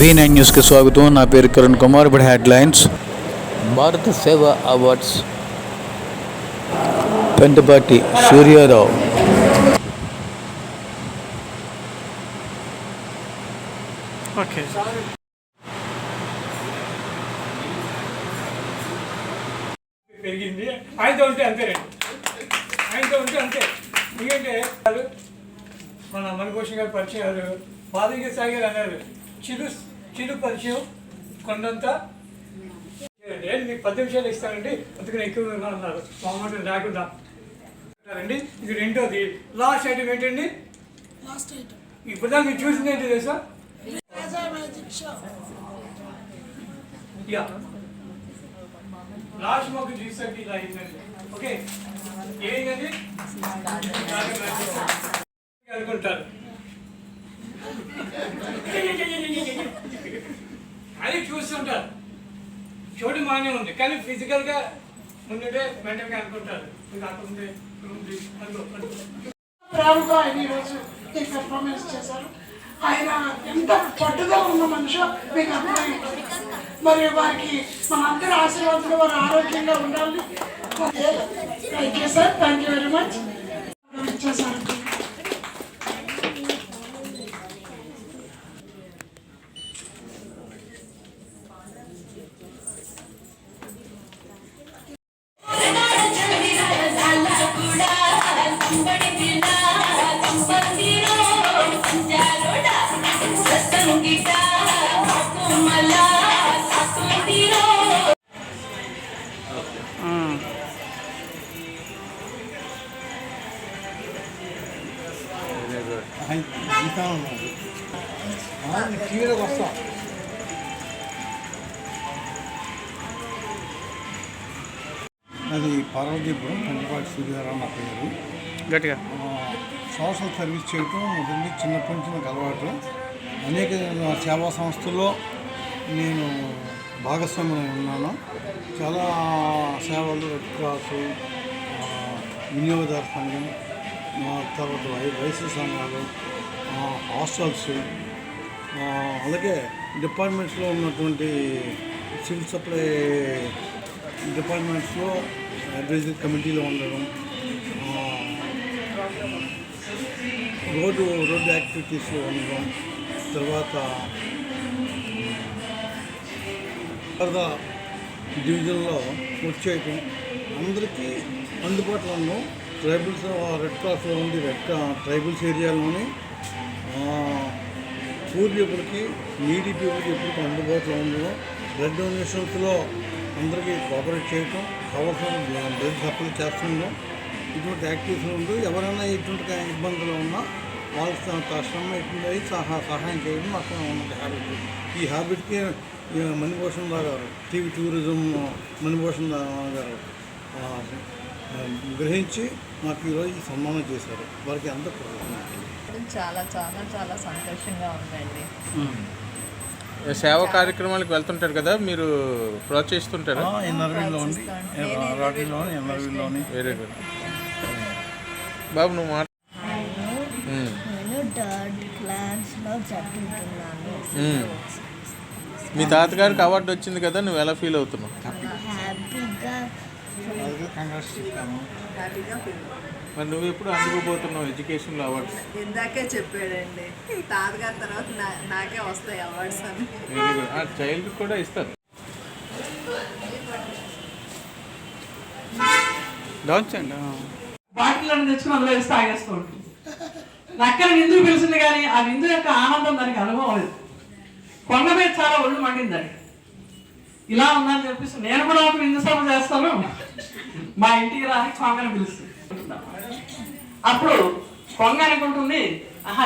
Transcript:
V9 news కి స్వాగతం. నా పేరు కిరణ్ కుమార్. ఇప్పుడు హెడ్లైన్స్. భారత సేవా అవార్డ్స్ పెంటపాటి సూర్యారావు. ఓకే పెరిగింది ఆయనతో ఉంటే అంతేనండి, ఆయనతో ఉంటే అంతే. ఎందుకంటే మన మణిభూషణ్ గారు పరిచయాలు బాదగిరి సాగర్ అన్నారు, చిరు పరిచయం కొండంతా మీకు 10 నిమిషాలు ఇస్తానండి, అందుకని ఎక్కువ అన్నారు మొహమాట రాకుండా అండి. ఇది రెండోది లాస్ట్ ఐటమ్ ఏంటండి? ఇప్పుడు దాకా మీరు చూసింది ఏంటి తెలుసా? యా లాస్ట్ మాకు చూసాక ఇలా అయిందండి. ఓకే ఏమైందండి అనుకుంటారు, అది చూస్తుంటారు. చోటు బాగానే ఉంది కానీ ఫిజికల్గా ముందుంటే మెంటల్గా అనుకుంటారు. ప్రేమతో ఆయన ఈరోజు ఈ పెర్ఫార్మెన్స్ చేశారు. ఆయన ఎంత పట్టుదల ఉన్న మనిషి మీకు అర్థమైంది. మరి వారికి మనందరి ఆశీర్వాదాలు వారు ఆరోగ్యంగా ఉండాలి. Thank you sir, thank you very much. ఇచ్చేసారు వస్తాం. అది పార్వతీపురం, పెంటపాటి సూర్యారావు నా పేరు. గట్టిగా సోషల్ సర్వీస్ చేయటం మొదటి చిన్నప్పటి నుంచి నాకు అలవాటు. అనేక సేవా సంస్థల్లో నేను భాగస్వామ్యం ఉన్నాను. చాలా సేవలు, రెడ్ క్రాస్, వినియోగదారు సంఘం, తర్వాత వైసీ సంఘాలు, హాస్టల్స్, అలాగే డిపార్ట్మెంట్స్లో ఉన్నటువంటి సివిల్ సప్లై డిపార్ట్మెంట్స్లో అడ్వైజరీ కమిటీలో ఉండడం, రోడ్డు యాక్టివిటీస్లో ఉండడం, తర్వాత డివిజన్లో వచ్చేయటం, అందరికీ అందుబాటులో ఉన్నాం. ట్రైబల్స్ రెడ్ క్రాస్లో ఉండి ట్రైబల్స్ ఏరియాలోని పూర్ పీపుల్కి, నీడీ పీపుల్కి ఎప్పటికీ అందుబాటులో ఉండడం, బ్లడ్ డొనేషన్స్లో అందరికీ కోఆపరేట్ చేయటం, కావాల్సిన బ్లడ్ సప్లై చేస్తుండడం, ఇటువంటి యాక్టివిటీస్ ఉంటూ ఎవరైనా ఇటువంటి ఇబ్బందులు ఉన్నా వాళ్ళకి తక్షణం ఎటువంటి సహాయం చేయడం నాకు ఉన్న హ్యాబిట్. ఈ హ్యాబిట్కి మణిభూషణ్ గారు, టీవీ టూరిజం మణిభూషణ్ గారు గ్రహించి నాకు ఈరోజు ఈ సన్మానం చేశారు. వారికి అంత చాలా చాలా చాలా సంతోషంగా ఉందండి. సేవా కార్యక్రమాలకు వెళ్తుంటారు కదా, మీరు ప్రోత్సహిస్తుంటారా? ఎన్ఆర్వీలోని వెరీ గుడ్. బాబు నువ్వు నేను 3rd క్లాస్లో చదువుతున్నాను. మీ తాతగారికి అవార్డు వచ్చింది కదా, నువ్వు ఎలా ఫీల్ అవుతున్నావు? హ్యాపీగా మరి నువ్వు ఎప్పుడు అందుకోబోతున్నావు ఎడ్యుకేషన్లో అవార్డ్స్? ఇందాకే చెప్పాడండి, తాతగారి తర్వాత నాకే వస్తాయి అవార్డ్స్ అని. Very good. ఆ చైల్డ్కి కూడా ఇస్తారు. బాటిల్ తెచ్చుకుని అందులో వేసి తాగేస్తూ ఉంటుంది. నక్కని నిందుకు పిలిచింది కానీ ఆ నిందు యొక్క ఆనందం దానికి అనుభవం లేదు. కొండ మీద చాలా ఒళ్ళు మండింది. ఇలా ఉందని చెప్పేసి నేను కూడా ఒక నిందు సభ చేస్తాను, మా ఇంటికి రాని కొంగని పిలుస్తుంది. అప్పుడు కొంగ అనుకుంటుంది, ఆహా